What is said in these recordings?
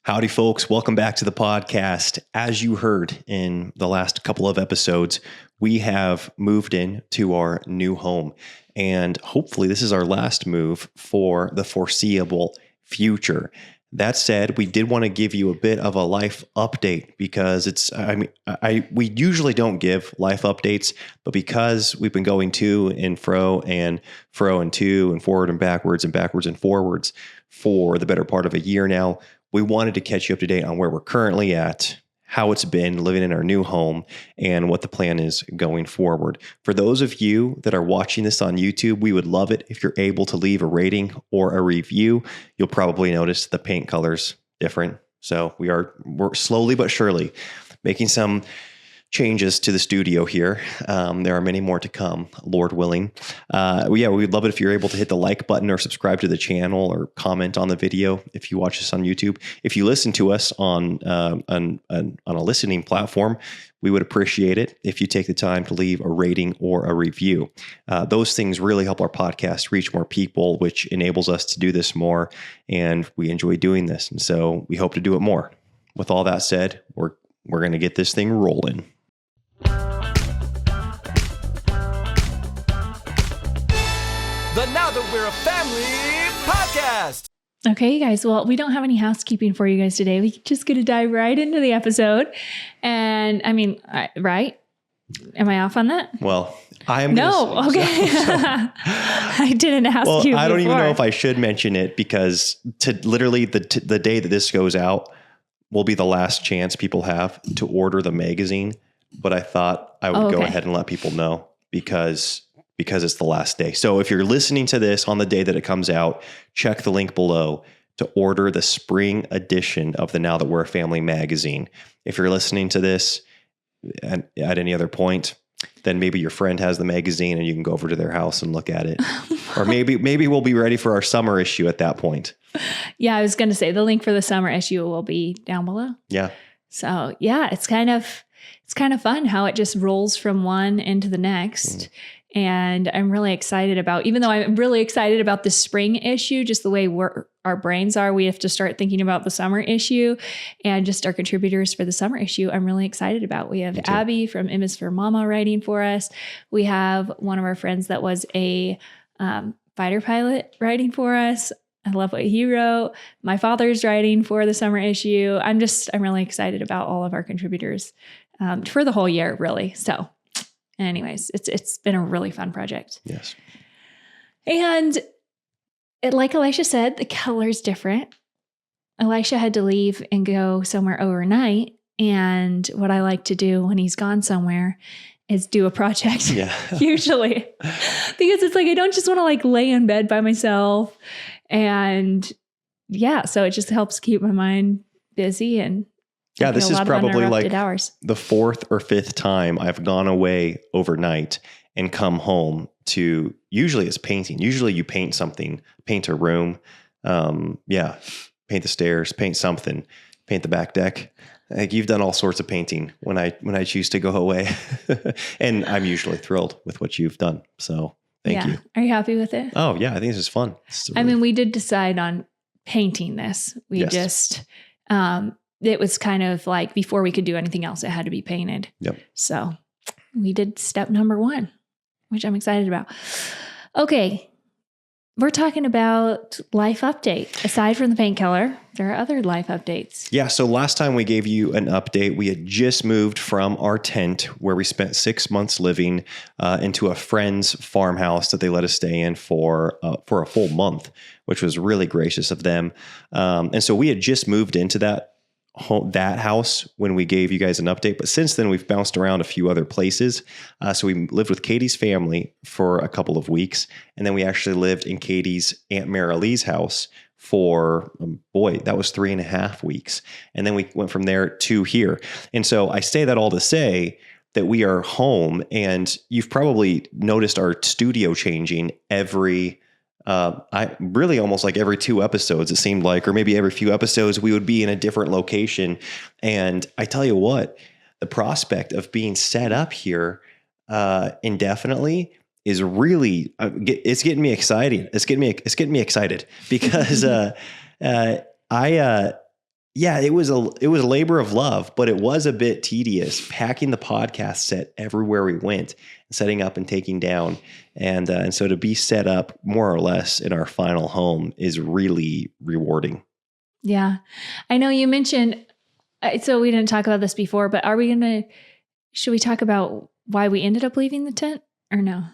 Howdy, folks. Welcome back to the podcast. As you heard in the last couple of episodes, we have moved in to our new home. And hopefully this is our last move for the foreseeable future. That said, we did want to give you a bit of a life update because we usually don't give life updates, but because we've been going to and fro and to and forward and backwards and forwards for the better part of a year now, we wanted to catch you up to date on where we're currently at, how it's been living in our new home, and what the plan is going forward. For those of you that are watching this on YouTube, we would love it if you're able to leave a rating or a review. You'll probably notice the paint color's different. So we're slowly but surely making some changes to the studio here. There are many more to come, Lord willing. We'd love it if you're able to hit the like button or subscribe to the channel or comment on the video if you watch this on YouTube. If you listen to us on a listening platform, we would appreciate it if you take the time to leave a rating or a review. Those things really help our podcast reach more people, which enables us to do this more, and we enjoy doing this. And so we hope to do it more. With all that said, we're going to get this thing rolling. The Now That We're a Family podcast. Okay, you guys. Well, we don't have any housekeeping for you guys today. We're just going to dive right into the episode. And right? Am I off on that? Well, I am. No. Okay. I didn't ask you. Well, I don't even know if I should mention it because literally the day that this goes out will be the last chance people have to order the magazine. But I thought I would go ahead and let people know because it's the last day. So if you're listening to this on the day that it comes out, check the link below to order the spring edition of the Now That We're a Family magazine. If you're listening to this at any other point, then maybe your friend has the magazine and you can go over to their house and look at it. Or maybe we'll be ready for our summer issue at that point. Yeah, I was going to say the link for the summer issue will be down below. Yeah. So yeah, it's kind of fun how it just rolls from one into the next. And I'm really excited even though I'm really excited about the spring issue, just the way our brains are, we have to start thinking about the summer issue and just our contributors for the summer issue. I'm really excited about. We have Abby from M is for Mama writing for us. We have one of our friends that was a fighter pilot writing for us. I love what he wrote. My father's writing for the summer issue. I'm really excited about all of our contributors for the whole year, really. So anyways, it's been a really fun project. Yes. And like Elisha said, the color's different. Elisha had to leave and go somewhere overnight. And what I like to do when he's gone somewhere is do a project, usually. Because it's like, I don't just want to lay in bed by myself. And so it just helps keep my mind busy and this is probably hours. The fourth or fifth time I've gone away overnight and come home to, usually it's painting. Usually you paint something, paint a room, paint the stairs, paint something, paint the back deck. Like you've done all sorts of painting when I choose to go away. And I'm usually thrilled with what you've done. So thank you. Are you happy with it? Oh yeah. I think this is fun. We did decide on painting this. It was kind of like before we could do anything else, it had to be painted. Yep. So we did step number 1, which I'm excited about. Okay. We're talking about life update. Aside from the paint color, there are other life updates. Yeah. So last time we gave you an update, we had just moved from our tent where we spent 6 months living into a friend's farmhouse that they let us stay in for a full month, which was really gracious of them. And so we had just moved into that house when we gave you guys an update. But since then, we've bounced around a few other places. So we lived with Katie's family for a couple of weeks. And then we actually lived in Katie's Aunt Marilee's house for, that was 3.5 weeks. And then we went from there to here. And so I say that all to say that we are home, and you've probably noticed our studio changing I really almost like every 2 episodes, it seemed like, or maybe every few episodes, we would be in a different location. And I tell you what, the prospect of being set up here indefinitely is really, it's getting me excited. It's getting me excited because yeah, it was a labor of love, but it was a bit tedious packing the podcast set everywhere we went, setting up and taking down. And so to be set up more or less in our final home is really rewarding. Yeah. I know you mentioned, so we didn't talk about this before, but should we talk about why we ended up leaving the tent or no?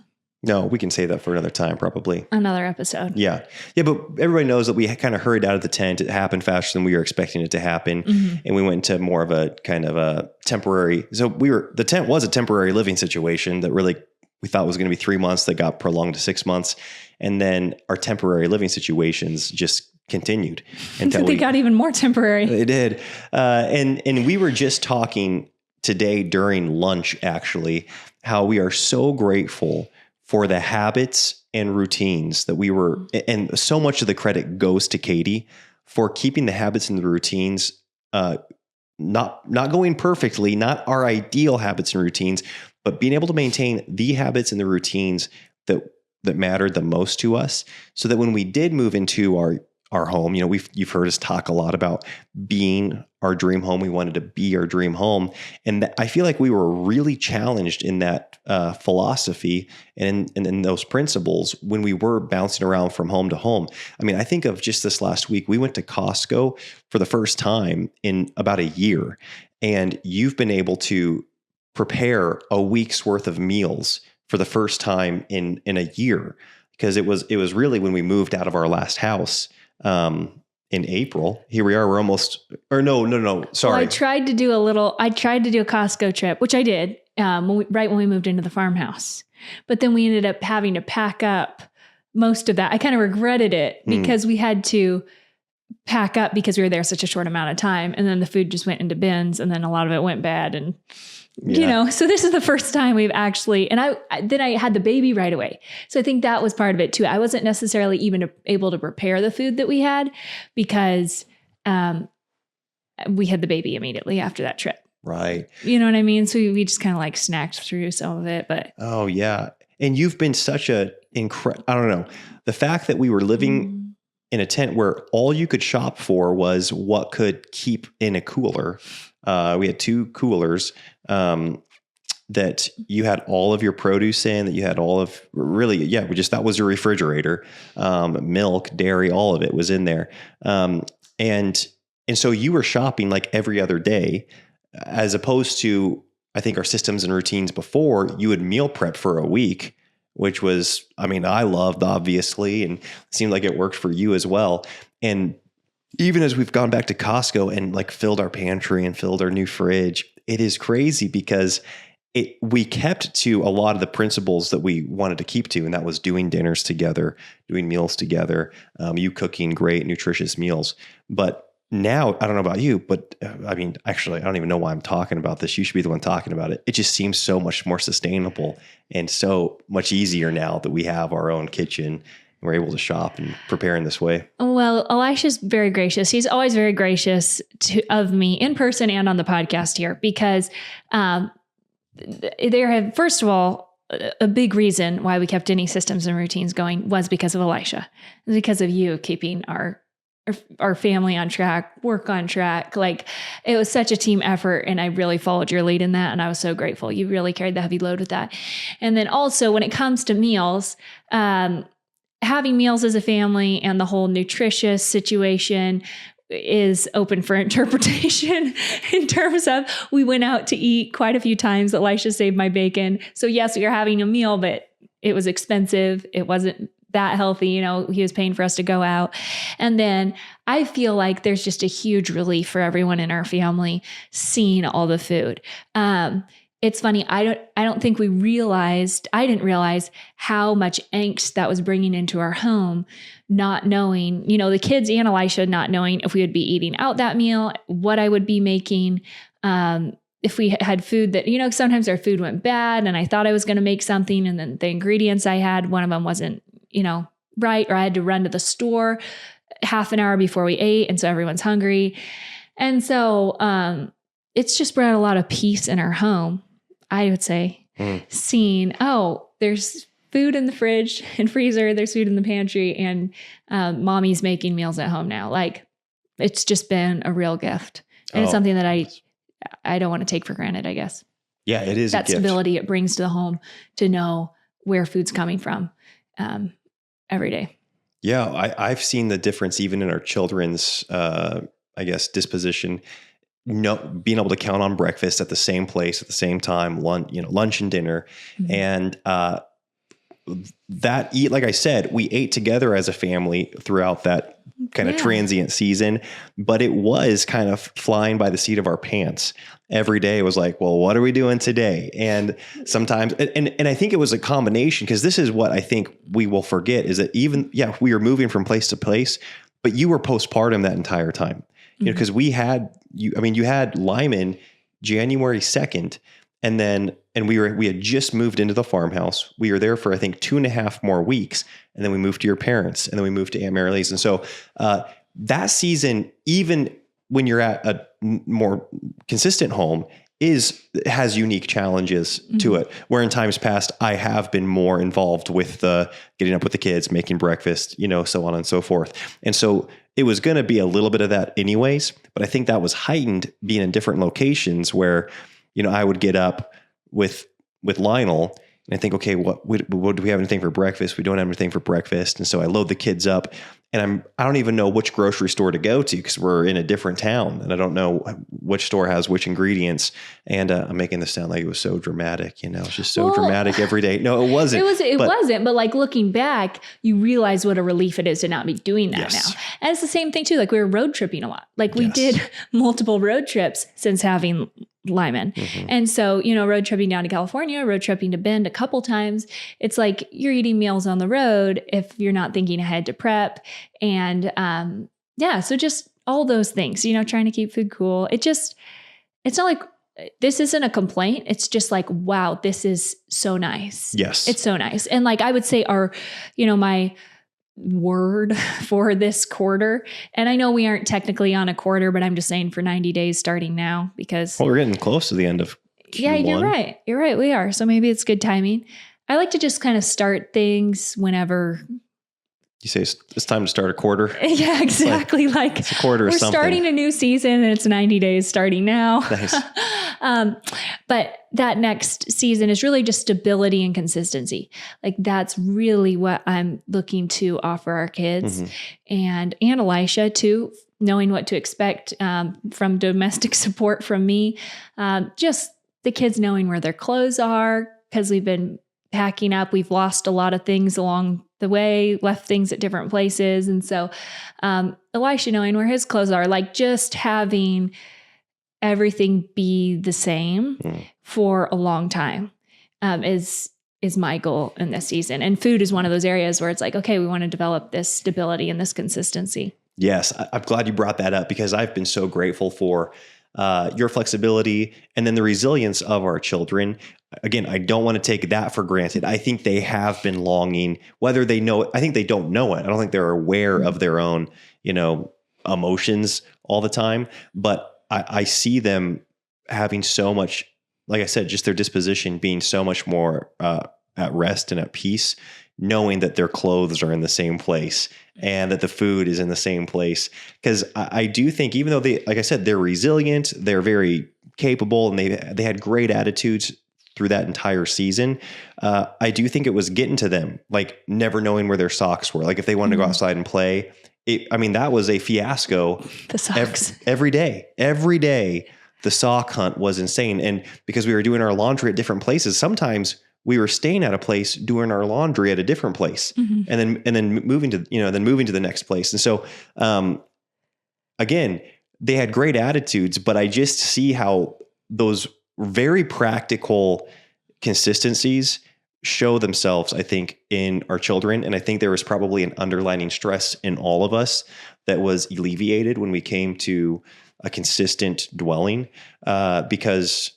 No, we can save that for another time, probably. Another episode. Yeah. Yeah, but everybody knows that we kind of hurried out of the tent. It happened faster than we were expecting it to happen. Mm-hmm. And we went to more of a kind of a temporary. So the tent was a temporary living situation that really we thought was going to be 3 months that got prolonged to 6 months. And then our temporary living situations just continued until they got even more temporary. They did. And we were just talking today during lunch, actually, how we are so grateful for the habits and routines that we were, and so much of the credit goes to Katie for keeping the habits and the routines, not going perfectly, not our ideal habits and routines, but being able to maintain the habits and the routines that mattered the most to us, so that when we did move into our home, you've heard us talk a lot about being our dream home. We wanted to be our dream home. And I feel like we were really challenged in that philosophy and in those principles when we were bouncing around from home to home. I mean, I think of just this last week, we went to Costco for the first time in about a year, and you've been able to prepare a week's worth of meals for the first time in a year, because it was really when we moved out of our last house, in April. Here we are. We're almost, or no. Sorry. Well, I tried to do a Costco trip, which I did, right when we moved into the farmhouse, but then we ended up having to pack up most of that. I kind of regretted it because we had to pack up because we were there such a short amount of time. And then the food just went into bins, and then a lot of it went bad. And so this is the first time we've actually, and then I had the baby right away. So I think that was part of it too. I wasn't necessarily even able to prepare the food that we had because we had the baby immediately after that trip. Right. You know what I mean? So we just kind of like snacked through some of it, but. Oh yeah. And you've been such I don't know, the fact that we were living in a tent where all you could shop for was what could keep in a cooler. We had 2 coolers that you had all of your produce in, that you had all of that was your refrigerator, milk, dairy, all of it was in there. And so you were shopping like every other day, as opposed to, I think, our systems and routines before. You would meal prep for a week, which was, I mean, I loved, obviously, and it seemed like it worked for you as well. And even as we've gone back to Costco and like filled our pantry and filled our new fridge, it is crazy because we kept to a lot of the principles that we wanted to keep to, and that was doing dinners together, doing meals together, you cooking great, nutritious meals. But now, I don't know about you, but I mean, actually, I don't even know why I'm talking about this. You should be the one talking about it. It just seems so much more sustainable and so much easier now that we have our own kitchen. We're able to shop and prepare in this way. Well, Elisha's very gracious. He's always very gracious of me in person and on the podcast here, because there have, first of all, a big reason why we kept any systems and routines going was because of Elisha. It was because of you keeping our family on track, work on track. Like, it was such a team effort, and I really followed your lead in that. And I was so grateful. You really carried the heavy load with that. And then also when it comes to meals, having meals as a family and the whole nutritious situation is open for interpretation in terms of, we went out to eat quite a few times. Elisha saved my bacon. So yes, we were having a meal, but it was expensive. It wasn't that healthy. He was paying for us to go out. And then I feel like there's just a huge relief for everyone in our family seeing all the food. It's funny. I didn't realize how much angst that was bringing into our home, not knowing, the kids and Elisha not knowing if we would be eating out that meal, what I would be making, if we had food that, sometimes our food went bad and I thought I was going to make something, and then the ingredients I had, one of them wasn't, right, or I had to run to the store half an hour before we ate. And so everyone's hungry. And so it's just brought a lot of peace in our home, I would say, seeing, there's food in the fridge and freezer, there's food in the pantry, and mommy's making meals at home now. Like, it's just been a real gift. And it's something that I don't want to take for granted, I guess. Yeah, it is that a gift. stability it brings to the home to know where food's coming from every day. Yeah, I've seen the difference even in our children's, I guess, disposition. Being able to count on breakfast at the same place at the same time, lunch and dinner, and like I said, we ate together as a family throughout that kind of transient season, but it was kind of flying by the seat of our pants. Every day it was like, well, what are we doing today? And sometimes, and I think it was a combination, because this is what I think we will forget is that we were moving from place to place, but you were postpartum that entire time, because you had Lyman January 2nd. And we had just moved into the farmhouse. We were there for, I think, 2.5 more weeks. And then we moved to your parents, and then we moved to Aunt Mary Lee's. And so that season, even when you're at a more consistent home, has unique challenges to it. Where in times past, I have been more involved with the getting up with the kids, making breakfast, so on and so forth. And so it was going to be a little bit of that anyways. But I think that was heightened being in different locations where, I would get up with Lionel and I think, okay, what do we have anything for breakfast? We don't have anything for breakfast. And so I load the kids up, and I don't even know which grocery store to go to, because we're in a different town and I don't know which store has which ingredients. And I'm making this sound like it was so dramatic, it's just so dramatic every day. No, it wasn't. It wasn't. But like looking back, you realize what a relief it is to not be doing that now. And it's the same thing too. Like we were road tripping a lot. Like we did multiple road trips since having Lyman. And so, road tripping down to California, road tripping to Bend a couple times. It's like you're eating meals on the road if you're not thinking ahead to prep. And so just all those things, trying to keep food cool. It's not like this isn't a complaint. It's just like, wow, this is so nice. Yes. It's so nice. And like, I would say my word for this quarter, and I know we aren't technically on a quarter, but I'm just saying for 90 days starting now, because we're getting close to the end of Q1. Yeah, you're right, we are. So maybe it's good timing. I like to just kind of start things whenever you say it's time to start a quarter. Yeah, exactly. Like it's a quarter or something. We're starting a new season and it's 90 days starting now. Nice. But that next season is really just stability and consistency. Like that's really what I'm looking to offer our kids and Elisha too, knowing what to expect from domestic support from me. Just the kids knowing where their clothes are, because we've been packing up. We've lost a lot of things along the way, left things at different places. And so Elisha knowing where his clothes are, like just having everything be the same for a long time is my goal in this season. And food is one of those areas where it's like, okay, we want to develop this stability and this consistency. Yes. I'm glad you brought that up, because I've been so grateful for your flexibility and then the resilience of our children. Again, I don't want to take that for granted. I think they have been longing, whether they know it. I think they don't know it. I don't think they're aware of their own, emotions all the time, but I see them having so much, like I said, just their disposition being so much more at rest and at peace, knowing that their clothes are in the same place and that the food is in the same place. Because I do think, even though like I said, they're resilient, they're very capable, and they had great attitudes through that entire season. I do think it was getting to them, like never knowing where their socks were. Like if they wanted to go outside and play, that was a fiasco. The socks. Every day, the sock hunt was insane. And because we were doing our laundry at different places, sometimes we were staying at a place, doing our laundry at a different place, and then moving to the next place. And so, again, they had great attitudes, but I just see how those very practical consistencies show themselves, I think, in our children. And I think there was probably an underlying stress in all of us that was alleviated when we came to a consistent dwelling, because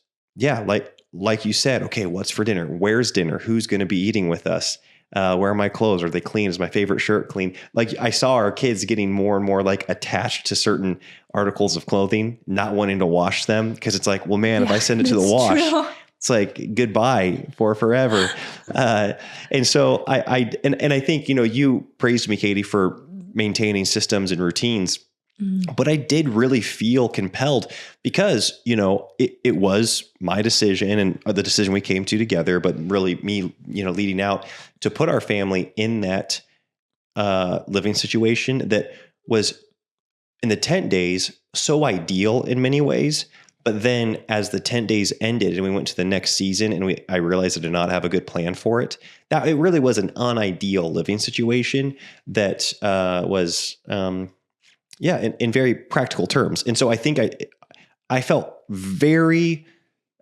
like you said, okay, what's for dinner? Where's dinner? Who's going to be eating with us? Where are my clothes? Are they clean? Is my favorite shirt clean? Like I saw our kids getting more and more like attached to certain articles of clothing, not wanting to wash them, because it's like, well, man, if I send it to the wash, it's like goodbye for forever. And so I think, you praised me, Katie, for maintaining systems and routines. But I did really feel compelled because, it was my decision and the decision we came to together, but really me, leading out to put our family in that living situation that was in the tent days so ideal in many ways. But then as the tent days ended and we went to the next season and I realized I did not have a good plan for it, that it really was an unideal living situation that was, in very practical terms. And so I think I felt very,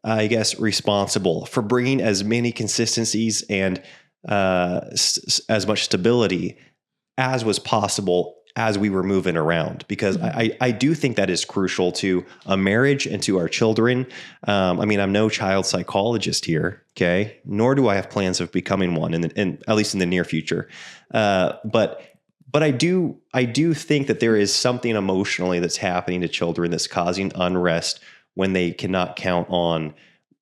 I guess, responsible for bringing as many consistencies and as much stability as was possible as we were moving around, because I do think that is crucial to a marriage and to our children. I'm no child psychologist here, okay? Nor do I have plans of becoming one, in at least in the near future. But I do think that there is something emotionally that's happening to children that's causing unrest when they cannot count on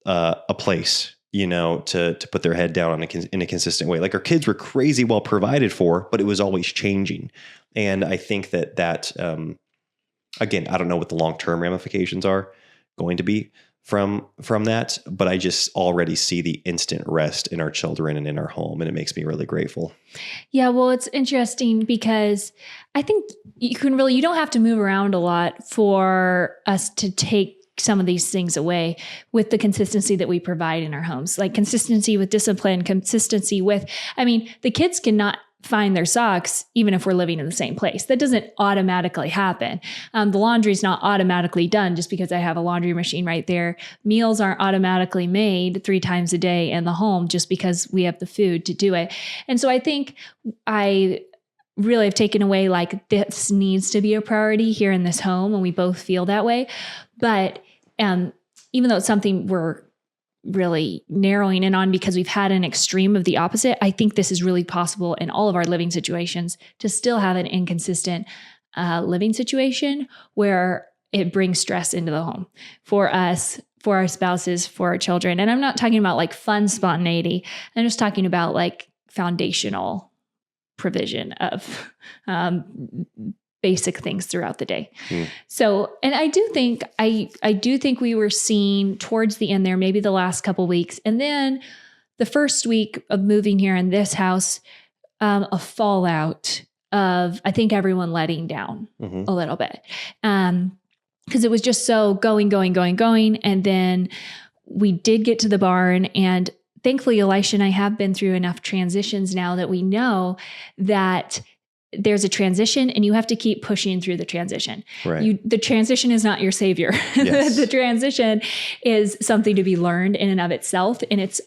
a place, to put their head down in a consistent way. Like our kids were crazy well provided for, but it was always changing. And I think that again, I don't know what the long-term ramifications are going to be from that, but I just already see the instant rest in our children and in our home, and it makes me really grateful. Yeah, well, it's interesting because I think you don't have to move around a lot for us to take some of these things away with the consistency that we provide in our homes, like consistency with discipline, consistency with, the kids cannot find their socks even if we're living in the same place. That doesn't automatically happen. The laundry is not automatically done just because I have a laundry machine right there. Meals aren't automatically made 3 times a day in the home just because we have the food to do it. And so I think I really have taken away, like, this needs to be a priority here in this home, and we both feel that way. But even though it's something we're really narrowing in on because we've had an extreme of the opposite, I think this is really possible in all of our living situations to still have an inconsistent living situation where it brings stress into the home for us, for our spouses, for our children. And I'm not talking about like fun spontaneity. I'm just talking about like foundational provision of basic things throughout the day. So, and I do think we were seeing towards the end there, maybe the last couple of weeks, and then the first week of moving here in this house, a fallout of, I think, everyone letting down a little bit. Because it was just so going. And then we did get to the barn, and thankfully, Elisha and I have been through enough transitions now that we know that there's a transition and you have to keep pushing through the transition. Right. The transition is not your savior. Yes. The transition is something to be learned in and of itself. And it's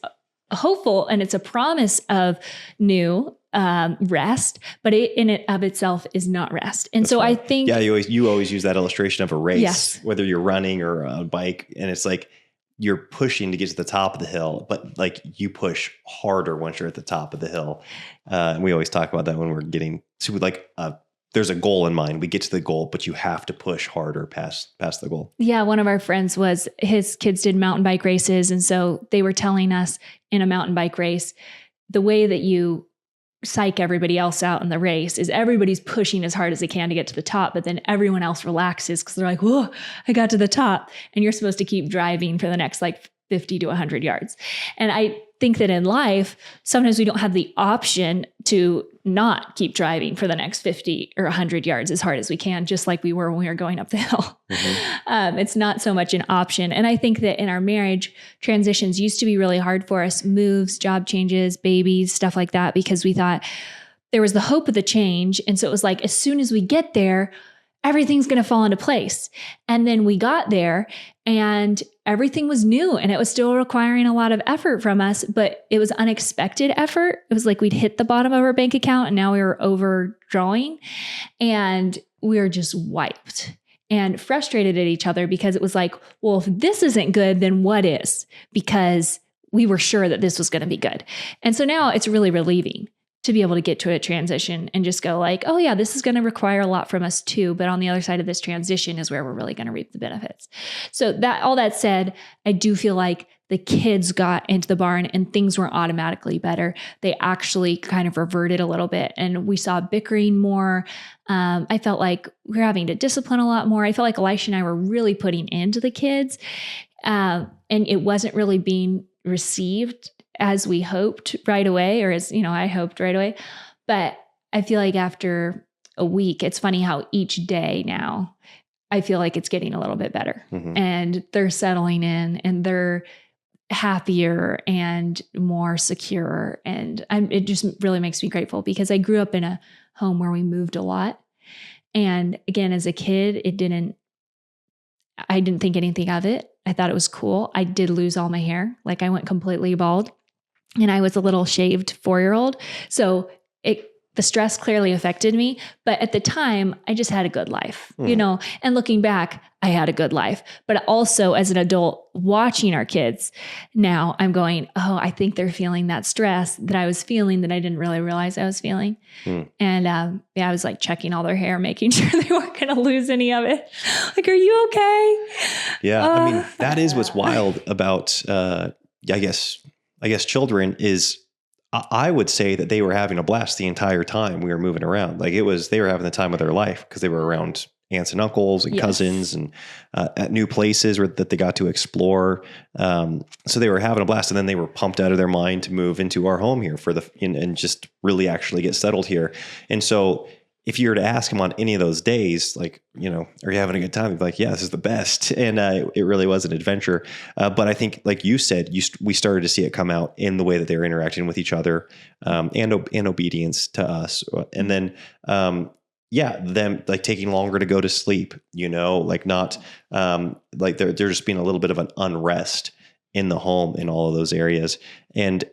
hopeful and it's a promise of new rest, but it in and of itself is not rest. And so I think, you always use that illustration of a race, yes, whether you're running or a bike, and it's like you're pushing to get to the top of the hill, but like you push harder once you're at the top of the hill. And we always talk about that when we're getting to there's a goal in mind. We get to the goal, but you have to push harder past the goal. Yeah. One of our friends his kids did mountain bike races. And so they were telling us in a mountain bike race, the way that you psych everybody else out in the race is everybody's pushing as hard as they can to get to the top, but then everyone else relaxes because they're like, whoa, I got to the top. And you're supposed to keep driving for the next 50 to 100 yards. And I think that in life, sometimes we don't have the option to not keep driving for the next 50 or 100 yards as hard as we can, just like we were when we were going up the hill. It's not so much an option. And I think that in our marriage, transitions used to be really hard for us, moves, job changes, babies, stuff like that, because we thought there was the hope of the change. And so it was like, as soon as we get there, everything's going to fall into place. And then we got there and everything was new and it was still requiring a lot of effort from us, but it was unexpected effort. It was like we'd hit the bottom of our bank account and now we were overdrawing and we were just wiped and frustrated at each other because it was like, well, if this isn't good, then what is? Because we were sure that this was going to be good. And so now it's really relieving. to be able to get to a transition and just go like, oh yeah, this is going to require a lot from us too. But on the other side of this transition is where we're really going to reap the benefits. So that, all that said, I do feel like the kids got into the barn and things weren't automatically better. They actually kind of reverted a little bit and we saw bickering more. I felt like we were having to discipline a lot more. I felt like Elisha and I were really putting into the kids and it wasn't really being received as we hoped right away, or as, I hoped right away. But I feel like after a week, it's funny how each day now, I feel like it's getting a little bit better and they're settling in and they're happier and more secure. And it just really makes me grateful because I grew up in a home where we moved a lot. And again, as a kid, I didn't think anything of it. I thought it was cool. I did lose all my hair. Like I went completely bald and I was a little shaved 4-year-old. So the stress clearly affected me. But at the time, I just had a good life, and looking back, I had a good life. But also as an adult watching our kids now, I'm going, oh, I think they're feeling that stress that I was feeling that I didn't really realize I was feeling. And I was like checking all their hair, making sure they weren't going to lose any of it. Like, are you okay? Yeah. I mean, that is what's wild about, I guess children is, I would say that they were having a blast the entire time we were moving around. Like they were having the time of their life because they were around aunts and uncles and cousins and at new places that they got to explore. So they were having a blast, and then they were pumped out of their mind to move into our home here and just really actually get settled here. And so if you were to ask them on any of those days, like, are you having a good time? They'd be like, yeah, this is the best. And it really was an adventure. But I think, like you said, we started to see it come out in the way that they were interacting with each other and obedience to us. And then, them like taking longer to go to sleep, like not like they're just being a little bit of an unrest in the home in all of those areas. And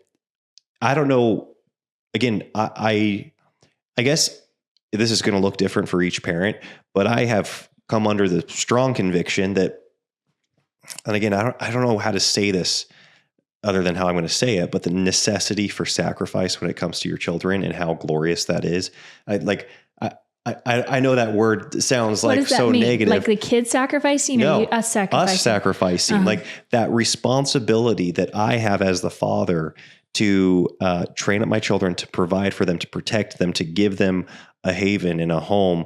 I don't know, again, I guess this is going to look different for each parent, but I have come under the strong conviction that, and again, I don't know how to say this other than how I'm going to say it, but the necessity for sacrifice when it comes to your children and how glorious that is. I know that word sounds like so mean? Negative. Like the kids sacrificing no, or us sacrificing? Us sacrificing. Like that responsibility that I have as the father to train up my children, to provide for them, to protect them, to give them a haven and a home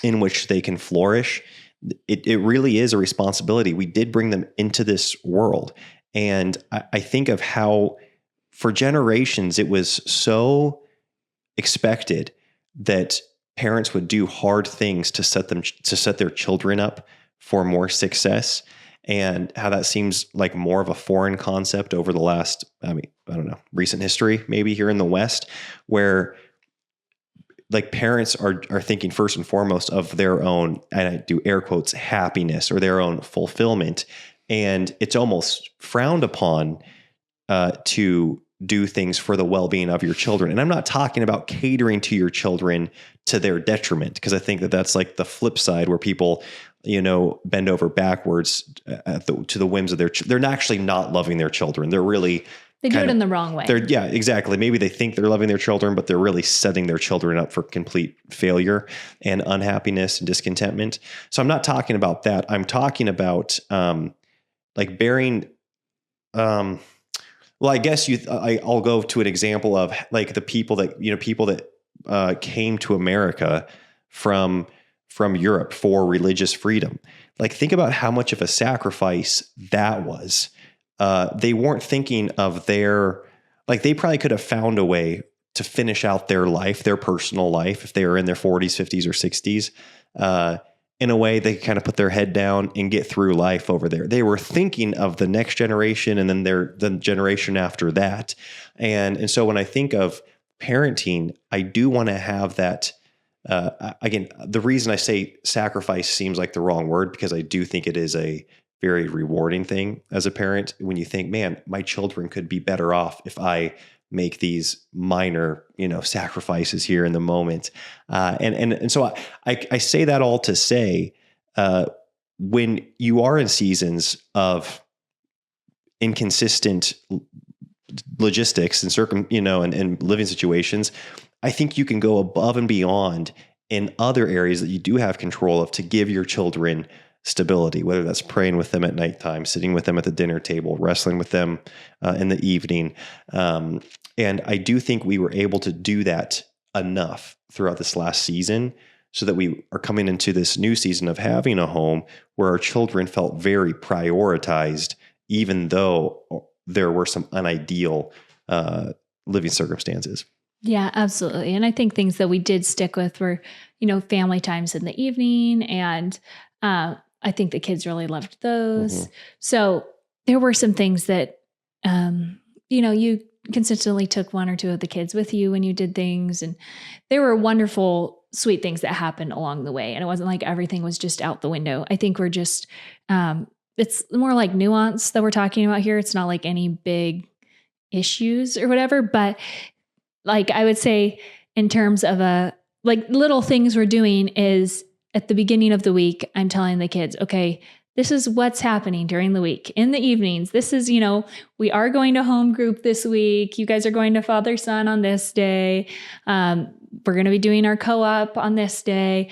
in which they can flourish. It really is a responsibility. We did bring them into this world. And I think of how for generations it was so expected that parents would do hard things to set their children up for more success, and how that seems like more of a foreign concept over the last, recent history, maybe here in the West, where like parents are thinking first and foremost of their own, and I do air quotes, happiness or their own fulfillment. And it's almost frowned upon to do things for the well-being of your children. And I'm not talking about catering to your children to their detriment, because I think that that's like the flip side where people, bend over backwards to the whims of they're actually not loving their children. They're really, they do it in the wrong way. Yeah, exactly. Maybe they think they're loving their children, but they're really setting their children up for complete failure and unhappiness and discontentment. So I'm not talking about that. I'm talking about like bearing, well, I guess I'll go to an example of like the people that came to America from Europe for religious freedom. Like, think about how much of a sacrifice that was. They weren't thinking of they probably could have found a way to finish out their life, their personal life, if they were in their 40s, 50s, or 60s, in a way they kind of put their head down and get through life over there. They were thinking of the next generation and then the generation after that. And so when I think of parenting, I do want to have that. Again, the reason I say sacrifice seems like the wrong word, because I do think it is a very rewarding thing as a parent when you think, man, my children could be better off if I make these minor, sacrifices here in the moment. And so I say that all to say, when you are in seasons of inconsistent logistics and and living situations, I think you can go above and beyond in other areas that you do have control of to give your children stability, whether that's praying with them at nighttime, sitting with them at the dinner table, wrestling with them in the evening. And I do think we were able to do that enough throughout this last season so that we are coming into this new season of having a home where our children felt very prioritized, even though there were some unideal living circumstances. Yeah, absolutely. And I think things that we did stick with were, family times in the evening. And I think the kids really loved those. Mm-hmm. So there were some things that, you consistently took one or two of the kids with you when you did things. And there were wonderful, sweet things that happened along the way. And it wasn't like everything was just out the window. I think we're just, it's more like nuance that we're talking about here. It's not like any big issues or whatever, but like I would say in terms of little things we're doing is at the beginning of the week, I'm telling the kids, okay, this is what's happening during the week. In the evenings, this is, we are going to home group this week. You guys are going to father-son on this day. We're going to be doing our co-op on this day.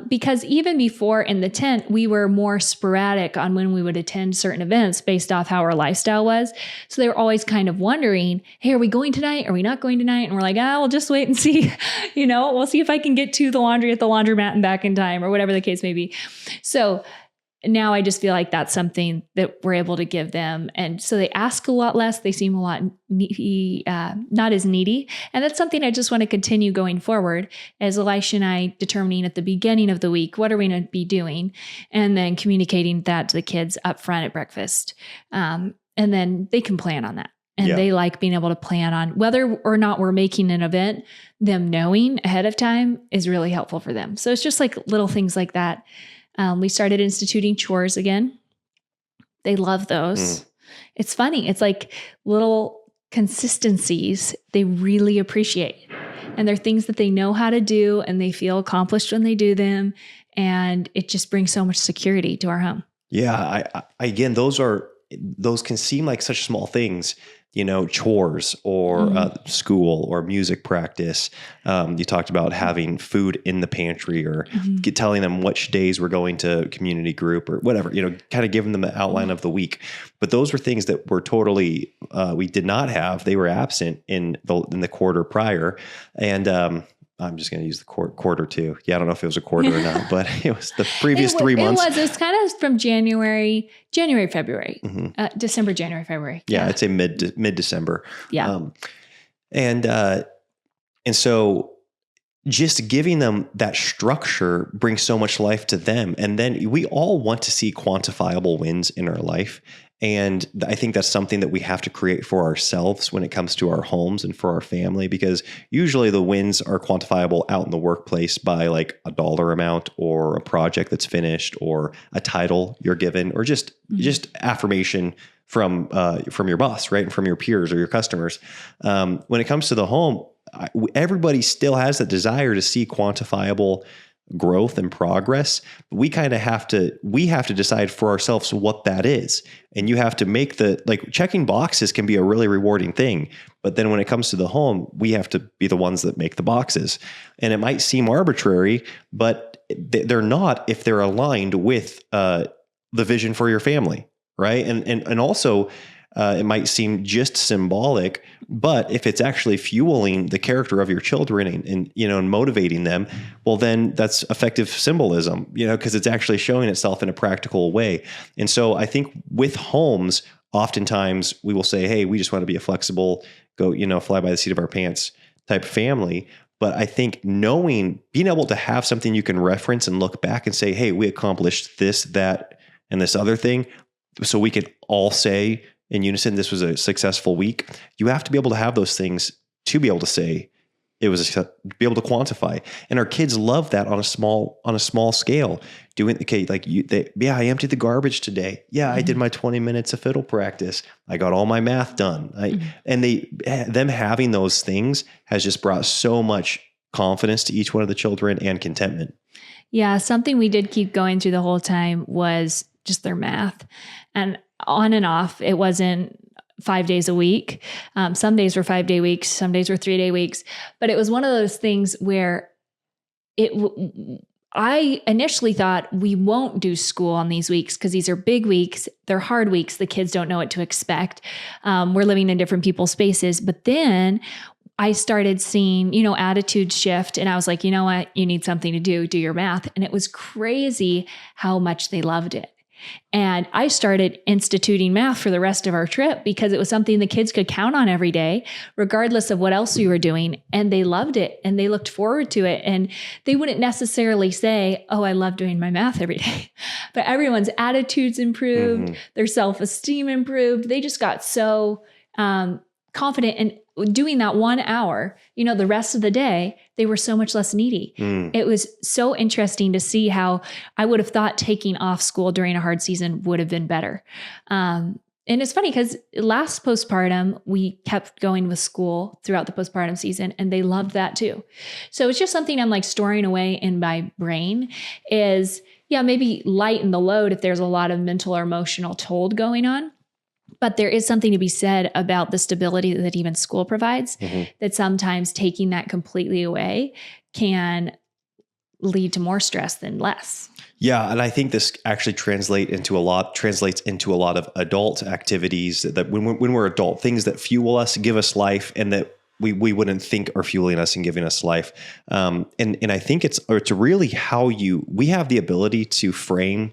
Because even before in the tent, we were more sporadic on when we would attend certain events based off how our lifestyle was. So they were always kind of wondering, hey, are we going tonight? Are we not going tonight? And we're like, we'll just wait and see. We'll see if I can get to the laundry at the laundromat and back in time or whatever the case may be. So now I just feel like that's something that we're able to give them. And so they ask a lot less. They seem a lot not as needy. And that's something I just want to continue going forward as Elisha and I determining at the beginning of the week, what are we going to be doing? And then communicating that to the kids up front at breakfast. And then they can plan on that. And they like being able to plan on whether or not we're making an event, them knowing ahead of time is really helpful for them. So it's just like little things like that. We started instituting chores again. They love those. It's funny. It's like little consistencies they really appreciate. And they're things that they know how to do and they feel accomplished when they do them. And it just brings so much security to our home. Yeah. Again, those can seem like such small things, chores or school or music practice. You talked about having food in the pantry or telling them which days we're going to community group or whatever, kind of giving them the outline of the week. But those were things that were totally, we did not have. They were absent in the quarter prior. And, I'm just going to use the quarter too. Yeah, I don't know if it was a quarter or not, but it was the previous 3 months. It was kind of from January, February, December, January, February. Yeah, I'd say mid-December. Yeah. And so just giving them that structure brings so much life to them. And then we all want to see quantifiable wins in our life. And I think that's something that we have to create for ourselves when it comes to our homes and for our family, because usually the wins are quantifiable out in the workplace by like a dollar amount or a project that's finished or a title you're given or just affirmation from your boss, right? And from your peers or your customers. When it comes to the home, everybody still has that desire to see quantifiable growth and progress. But we kind of have to decide for ourselves what that is. And you have to make checking boxes can be a really rewarding thing. But then when it comes to the home, we have to be the ones that make the boxes. And it might seem arbitrary, but they're not if they're aligned with the vision for your family. Right. And also, it might seem just symbolic, but if it's actually fueling the character of your children and motivating them, well, then that's effective symbolism, because it's actually showing itself in a practical way. And so I think with homes, oftentimes we will say, hey, we just want to be a flexible, fly by the seat of our pants type of family. But I think being able to have something you can reference and look back and say, hey, we accomplished this, that, and this other thing. So we could all say in unison, this was a successful week. You have to be able to have those things to be able to say be able to quantify. And our kids love that on a small scale. I emptied the garbage today. Yeah, I did my 20 minutes of fiddle practice. I got all my math done. And them having those things has just brought so much confidence to each one of the children and contentment. Yeah, something we did keep going through the whole time was just their math. And on and off, it wasn't 5 days a week. Some days were 5-day weeks, some days were 3-day weeks. But it was one of those things where I initially thought we won't do school on these weeks because these are big weeks. They're hard weeks. The kids don't know what to expect. We're living in different people's spaces. But then I started seeing, attitude shift. And I was like, you know what? You need something to do your math. And it was crazy how much they loved it. And I started instituting math for the rest of our trip because it was something the kids could count on every day, regardless of what else we were doing. And they loved it and they looked forward to it. And they wouldn't necessarily say, oh, I love doing my math every day. But everyone's attitudes improved, their self-esteem improved. They just got so confident. And doing that 1 hour, the rest of the day, they were so much less needy. It was so interesting to see how I would have thought taking off school during a hard season would have been better. And it's funny because last postpartum, we kept going with school throughout the postpartum season, and they loved that too. So it's just something I'm like storing away in my brain is, maybe lighten the load if there's a lot of mental or emotional toll going on. But there is something to be said about the stability that even school provides, that sometimes taking that completely away can lead to more stress than less. Yeah. And I think this actually translates into a lot of adult activities that when we're adult, things that fuel us, give us life, and that we wouldn't think are fueling us and giving us life. And I think it's really how we have the ability to frame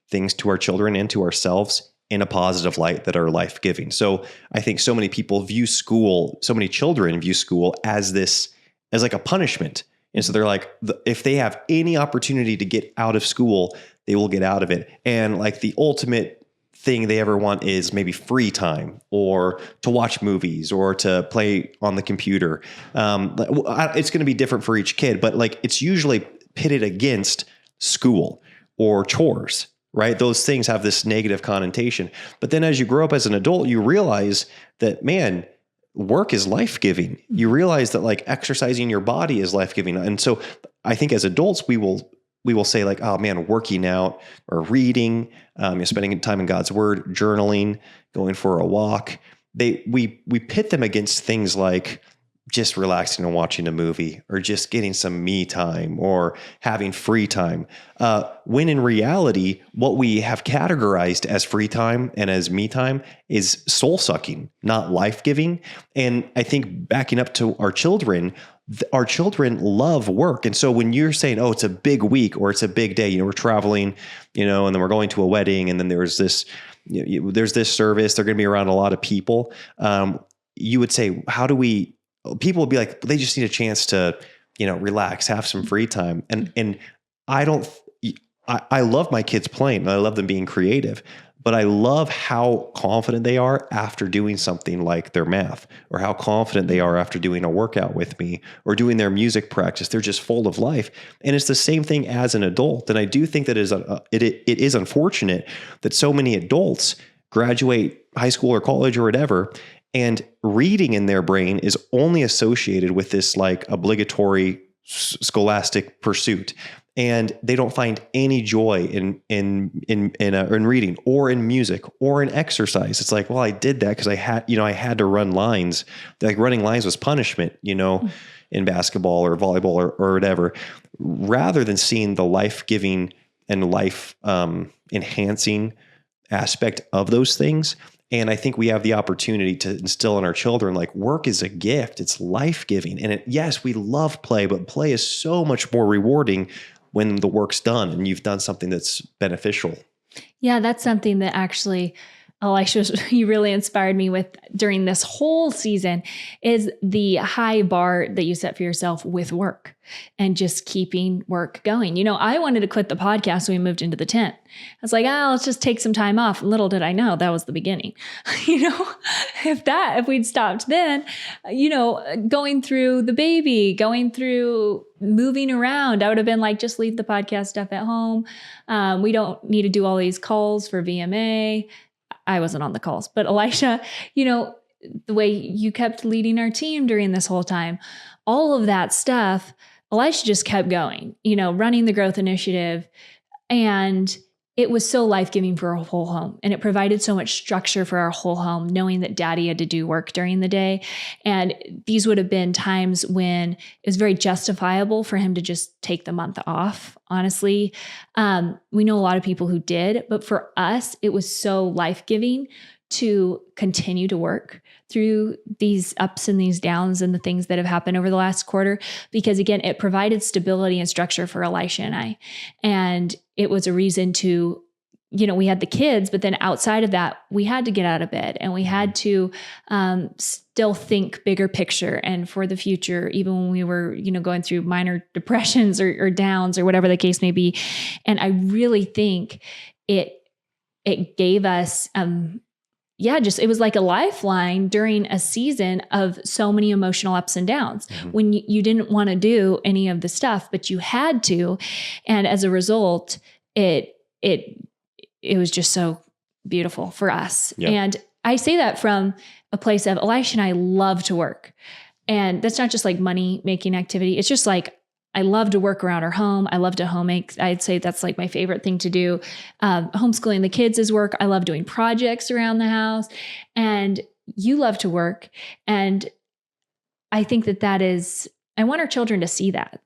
things to our children and to ourselves in a positive light that are life-giving. So I think so many children view school as like a punishment. And so they're like, if they have any opportunity to get out of school, they will get out of it. And like the ultimate thing they ever want is maybe free time or to watch movies or to play on the computer. It's going to be different for each kid, but like it's usually pitted against school or chores. Right? Those things have this negative connotation. But then as you grow up as an adult, you realize that, man, work is life-giving. You realize that like exercising your body is life-giving. And so I think as adults, we will say like, oh man, working out or reading, spending time in God's word, journaling, going for a walk. We pit them against things like just relaxing and watching a movie or just getting some me time or having free time. When in reality, what we have categorized as free time and as me time is soul sucking, not life-giving. And I think backing up to our children love work. And so when you're saying, oh, it's a big week or it's a big day, we're traveling, and then we're going to a wedding and then there's this service, they're going to be around a lot of people. You would say, people will be like, they just need a chance to, relax, have some free time. And I love my kids playing and I love them being creative, but I love how confident they are after doing something like their math, or how confident they are after doing a workout with me or doing their music practice. They're just full of life. And it's the same thing as an adult. And I do think that it is unfortunate that so many adults graduate high school or college or whatever, and reading in their brain is only associated with this like obligatory scholastic pursuit. And they don't find any joy in reading or in music or in exercise. It's like, well, I did that because I had to run lines. Like running lines was punishment, in basketball or volleyball or whatever, rather than seeing the life-giving and life enhancing aspect of those things. And I think we have the opportunity to instill in our children, like, work is a gift. It's life-giving. And yes, we love play, but play is so much more rewarding when the work's done and you've done something that's beneficial. Yeah, that's something that actually, Elisha, you really inspired me with during this whole season, is the high bar that you set for yourself with work and just keeping work going. I wanted to quit the podcast when we moved into the tent. I was like, let's just take some time off. Little did I know that was the beginning. If we'd stopped then, going through the baby, going through moving around, I would have been like, just leave the podcast stuff at home. We don't need to do all these calls for VMA. I wasn't on the calls, but Elisha, the way you kept leading our team during this whole time, all of that stuff, Elisha just kept going, running the growth initiative. And it was so life-giving for our whole home. And it provided so much structure for our whole home, knowing that Daddy had to do work during the day. And these would have been times when it was very justifiable for him to just take the month off, honestly. We know a lot of people who did, but for us, it was so life-giving to continue to work through these ups and these downs and the things that have happened over the last quarter, because again, it provided stability and structure for Elisha and I. And it was a reason to, we had the kids, but then outside of that, we had to get out of bed and we had to still think bigger picture and for the future, even when we were, going through minor depressions or downs or whatever the case may be. And I really think it gave us, it was like a lifeline during a season of so many emotional ups and downs when you didn't want to do any of the stuff, but you had to. And as a result, it was just so beautiful for us. Yep. And I say that from a place of Elisha and I love to work. And that's not just like money making activity. It's just like, I love to work around our home. I love to home make. I'd say that's like my favorite thing to do. Homeschooling the kids is work. I love doing projects around the house. And you love to work. And I think that is, I want our children to see that,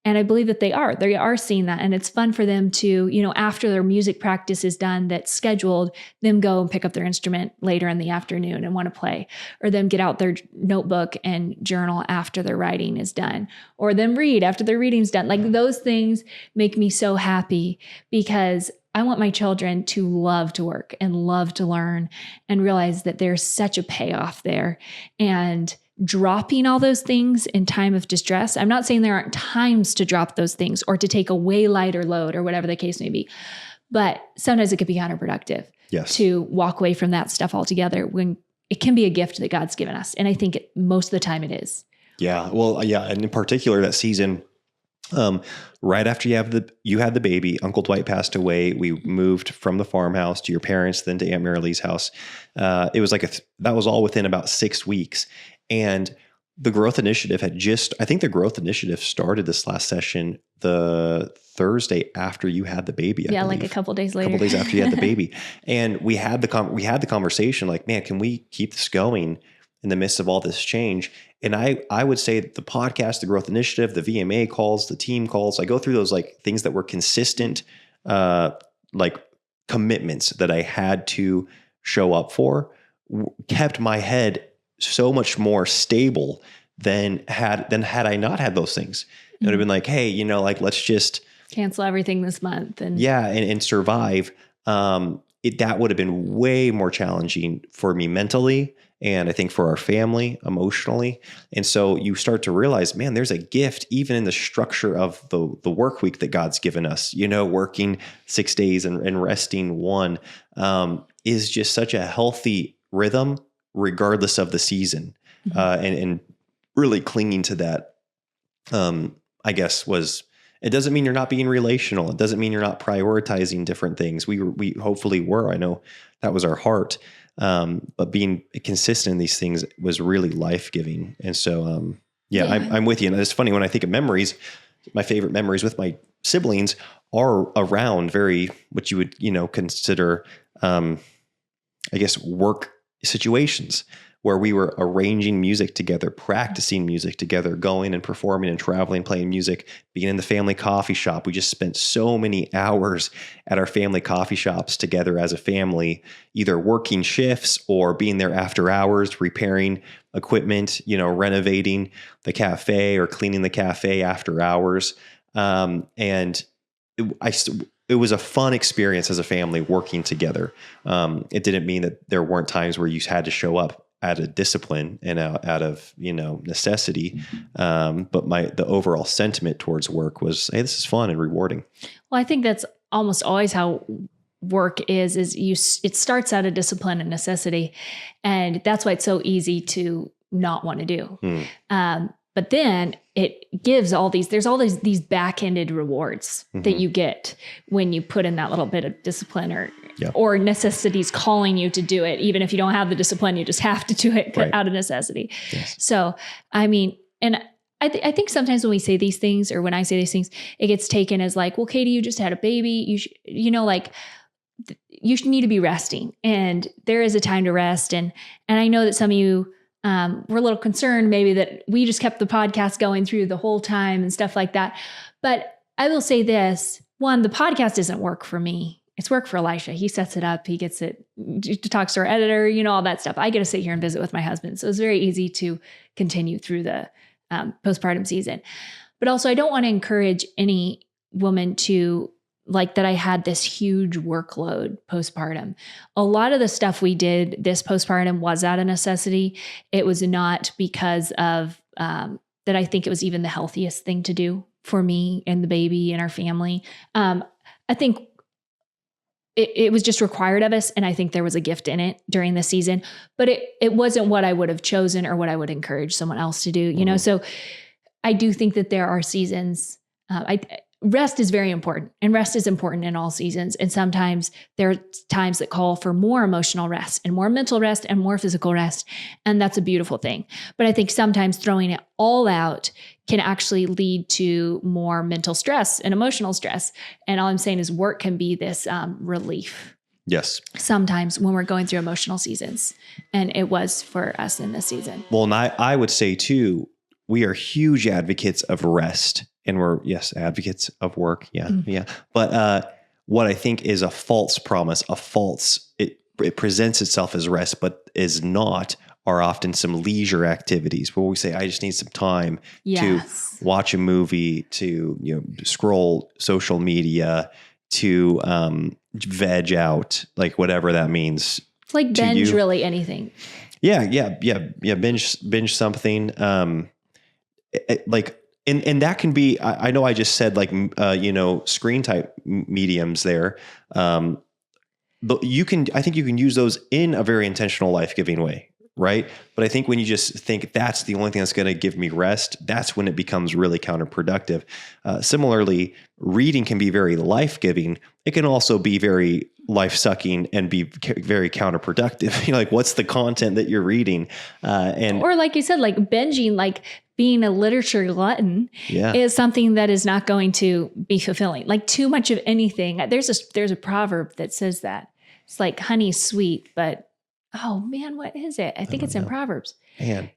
and I believe that they are seeing that. And it's fun for them to, after their music practice is done, that's scheduled, them go and pick up their instrument later in the afternoon and want to play, or them get out their notebook and journal after their writing is done, or them read after their reading's done. Like those things make me so happy because I want my children to love to work and love to learn and realize that there's such a payoff there. And dropping all those things in time of distress. I'm not saying there aren't times to drop those things or to take a way lighter load or whatever the case may be, but sometimes it could be counterproductive to walk away from that stuff altogether when it can be a gift that God's given us. And I think most of the time it is. Yeah. Well, yeah. And in particular, that season, right after you had the baby, Uncle Dwight passed away. We moved from the farmhouse to your parents, then to Aunt Mary Lee's house. It was like that was all within about 6 weeks. And the growth initiative I think the growth initiative started this last session, the Thursday after you had the baby. Yeah. Like a couple days later. A couple days after you had the baby. And we had the conversation like, man, can we keep this going in the midst of all this change? And I would say that the podcast, the growth initiative, the VMA calls, the team calls, I go through those like things that were consistent, like commitments that I had to show up for, kept my head so much more stable than had I not had those things. It would have been like, hey, like let's just cancel everything this month and survive. That would have been way more challenging for me mentally, and I think for our family emotionally. And so you start to realize, man, there's a gift even in the structure of the work week that God's given us. Working 6 days and resting 1 is just such a healthy rhythm, regardless of the season, and really clinging to that, I guess it doesn't mean you're not being relational. It doesn't mean you're not prioritizing different things. We hopefully were. I know that was our heart. But being consistent in these things was really life-giving. And so, I'm with you. And it's funny when I think of memories, my favorite memories with my siblings are around what you would, consider, I guess, work situations where we were arranging music together, practicing music together, going and performing and traveling, playing music, being in the family coffee shop. We just spent so many hours at our family coffee shops together as a family, either working shifts or being there after hours, repairing equipment, renovating the cafe or cleaning the cafe after hours. And it was a fun experience as a family working together. It didn't mean that there weren't times where you had to show up out of discipline and out of, necessity. But the overall sentiment towards work was, hey, this is fun and rewarding. Well, I think that's almost always how work is it starts out of discipline and necessity. And that's why it's so easy to not want to do. But then it gives there's all these back-ended rewards that you get when you put in that little bit of discipline or necessities calling you to do it. Even if you don't have the discipline, you just have to do it out of necessity. Yes. So, I mean, and I think sometimes when we say these things, or when I say these things, it gets taken as like, well, Katie, you just had a baby. You need to be resting, and there is a time to rest. And I know that some of you were a little concerned maybe that we just kept the podcast going through the whole time and stuff like that. But I will say this, one, the podcast doesn't work for me. It's work for Elisha. He sets it up. He gets it, talks to our editor, all that stuff. I get to sit here and visit with my husband. So it's very easy to continue through the postpartum season. But also, I don't want to encourage any woman to like that I had this huge workload postpartum. A lot of the stuff we did this postpartum was out of necessity. It was not because of that I think it was even the healthiest thing to do for me and the baby and our family. I think it was just required of us. And I think there was a gift in it during the season, but it wasn't what I would have chosen or what I would encourage someone else to do, So I do think that there are seasons, rest is very important, and rest is important in all seasons. And sometimes there are times that call for more emotional rest and more mental rest and more physical rest. And that's a beautiful thing. But I think sometimes throwing it all out can actually lead to more mental stress and emotional stress. And all I'm saying is work can be this relief. Yes. Sometimes when we're going through emotional seasons. And it was for us in this season. Well, and I would say too, we are huge advocates of rest, and we're, yes, advocates of work. Yeah. Mm-hmm. Yeah. But what I think is a false promise, it presents itself as rest, but is not, are often some leisure activities where we say, I just need some time to watch a movie, to, scroll social media, to veg out, like whatever that means. Like binge really anything. Yeah. Binge something. And that can be, I know I just said screen type mediums there. But I think you can use those in a very intentional, life-giving way. Right. But I think when you just think that's the only thing that's going to give me rest, that's when it becomes really counterproductive. Similarly, reading can be very life-giving. It can also be very life-sucking and be very counterproductive. Like, what's the content that you're reading? Or like you said, like binging, like being a literature glutton is something that is not going to be fulfilling. Like too much of anything. There's a proverb that says that. It's like honey's sweet, but oh man, what is it? I think it's in Proverbs. Man.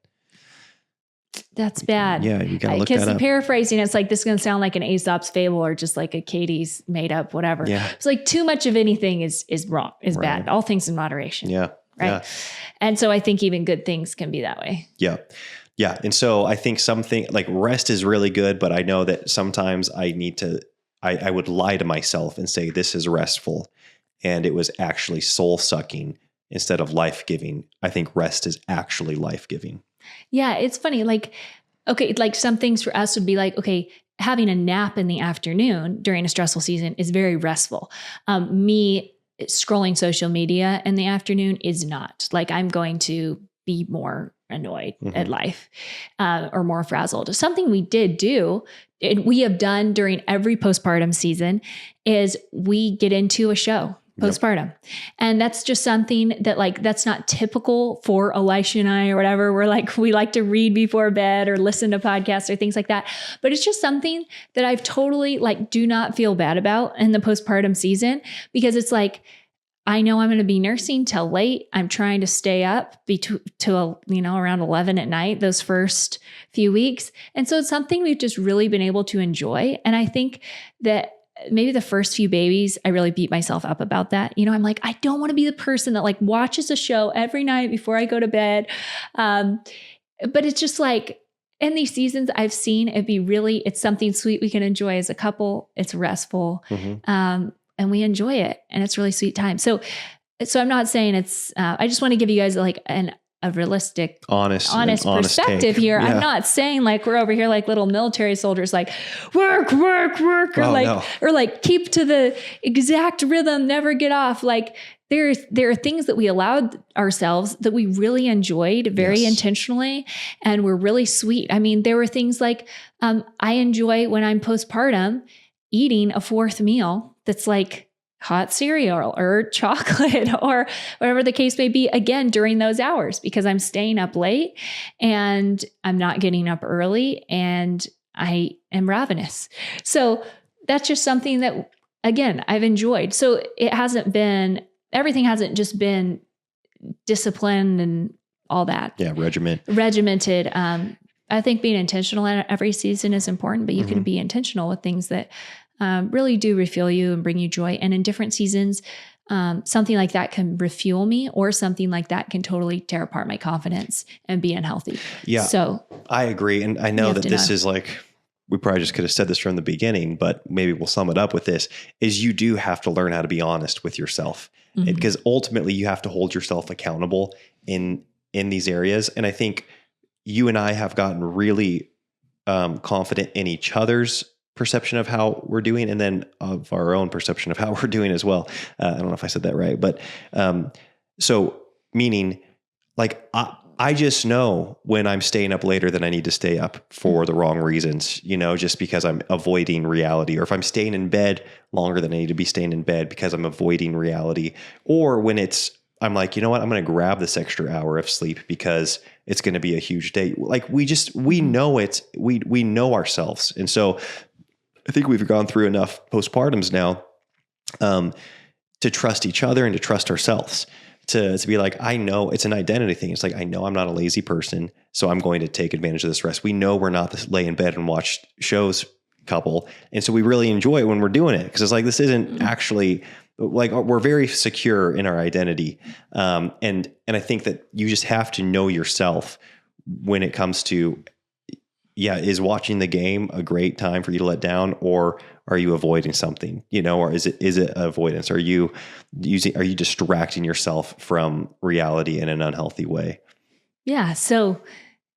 That's bad. Yeah, you gotta look that up. Because paraphrasing, it's like, this is going to sound like an Aesop's fable or just like a Katie's made up, whatever. Yeah. It's like too much of anything is wrong, is bad. All things in moderation. Yeah. Right. Yeah. And so I think even good things can be that way. Yeah. Yeah. And so I think something like rest is really good, but I know that sometimes I would lie to myself and say this is restful, and it was actually soul sucking instead of life-giving. I think rest is actually life-giving. Yeah, it's funny. Like, okay, like some things for us would be like, okay, having a nap in the afternoon during a stressful season is very restful. Me scrolling social media in the afternoon is not. Like, I'm going to be more annoyed at life or more frazzled. Something we did do, we have done during every postpartum season, is we get into a show. Postpartum. Yep. And that's just something that that's not typical for Elisha and I or whatever. We like to read before bed or listen to podcasts or things like that. But it's just something that I've totally do not feel bad about in the postpartum season, because it's like, I know I'm going to be nursing till late. I'm trying to stay up till around 11 at night, those first few weeks. And so it's something we've just really been able to enjoy. And I think that maybe the first few babies, I really beat myself up about that. I'm like, I don't want to be the person that watches a show every night before I go to bed. But it's just like, in these seasons, I've seen it be it's something sweet we can enjoy as a couple. It's restful. And we enjoy it, and it's really sweet time. So I'm not saying it's, I just want to give you guys a realistic, honest perspective here. Yeah. I'm not saying we're over here like little military soldiers, work, or keep to the exact rhythm, never get off. There are things that we allowed ourselves that we really enjoyed very intentionally, and were really sweet. I mean, there were things I enjoy when I'm postpartum eating a fourth meal that's hot cereal or chocolate or whatever the case may be, again, during those hours, because I'm staying up late and I'm not getting up early and I am ravenous. So that's just something that, again, I've enjoyed. So everything hasn't just been disciplined and all that. Yeah. Regimented. I think being intentional at every season is important, but you can be intentional with things that really do refuel you and bring you joy. And in different seasons, something like that can refuel me, or something like that can totally tear apart my confidence and be unhealthy. Yeah. So I agree. And I know that this is like, we probably just could have said this from the beginning, but maybe we'll sum it up with this, is you do have to learn how to be honest with yourself, because ultimately you have to hold yourself accountable in these areas. And I think you and I have gotten really confident in each other's perception of how we're doing, and then of our own perception of how we're doing as well. I don't know if I said that right, but so meaning like I just know when I'm staying up later than I need to stay up for the wrong reasons, just because I'm avoiding reality, or if I'm staying in bed longer than I need to be staying in bed because I'm avoiding reality, or when I'm like, you know what, I'm going to grab this extra hour of sleep because it's going to be a huge day. Like we know we know ourselves. And so I think we've gone through enough postpartums now to trust each other and to trust ourselves, to be like, I know it's an identity thing. It's like, I know I'm not a lazy person, so I'm going to take advantage of this rest. We know we're not this lay in bed and watch shows couple. And so we really enjoy it when we're doing it, because it's like, this isn't actually like, we're very secure in our identity. And I think that you just have to know yourself when it comes to, is watching the game a great time for you to let down, or are you avoiding something, or is it avoidance? Are you distracting yourself from reality in an unhealthy way? Yeah. So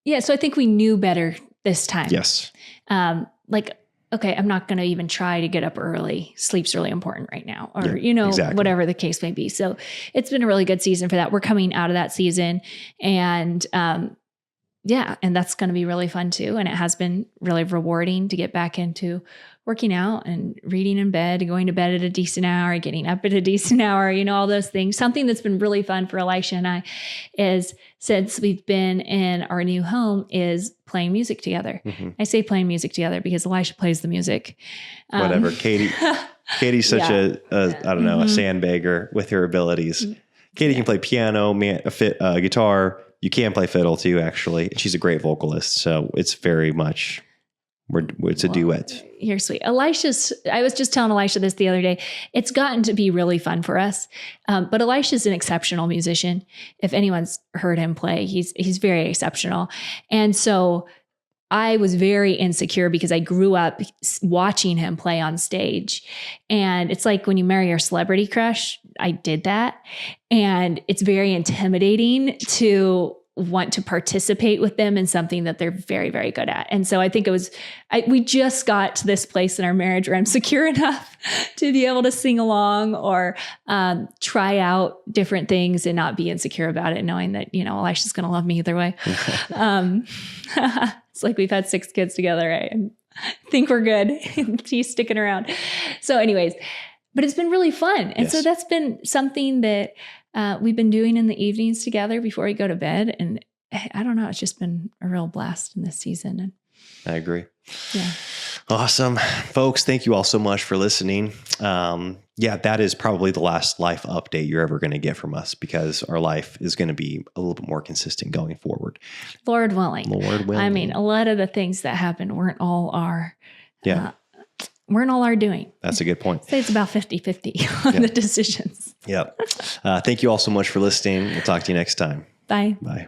I think we knew better this time. Yes. Okay, I'm not going to even try to get up early. Sleep's really important right now, or, exactly. Whatever the case may be. So it's been a really good season for that. We're coming out of that season, and, and that's going to be really fun too. And it has been really rewarding to get back into working out and reading in bed, going to bed at a decent hour, getting up at a decent hour, all those things. Something that's been really fun for Elisha and I is, since we've been in our new home, is playing music together. I say playing music together because Elisha plays the music. Whatever. Katie's such a sandbagger with her abilities. Katie can play piano, guitar. You can play fiddle too, actually. She's a great vocalist. So it's very much, it's a duet. You're sweet. I was just telling Elisha this the other day. It's gotten to be really fun for us. But Elisha's an exceptional musician. If anyone's heard him play, he's very exceptional. And so I was very insecure because I grew up watching him play on stage. And it's like when you marry your celebrity crush, I did that. And it's very intimidating to want to participate with them in something that they're very, very good at. And so I think we just got to this place in our marriage where I'm secure enough to be able to sing along or try out different things and not be insecure about it, knowing that, Elisha's going to love me either way. It's like we've had 6 kids together, right? And I think we're good. He's sticking around. So anyways, but it's been really fun. And so that's been something that we've been doing in the evenings together before we go to bed. And I don't know, it's just been a real blast in this season. And I agree. Yeah. Awesome. Folks, thank you all so much for listening. That is probably the last life update you're ever going to get from us, because our life is going to be a little bit more consistent going forward. Lord willing. I mean, a lot of the things that happened weren't all our doing. That's a good point. I'd say it's about 50-50 on the decisions. Yep. Thank you all so much for listening. We'll talk to you next time. Bye. Bye.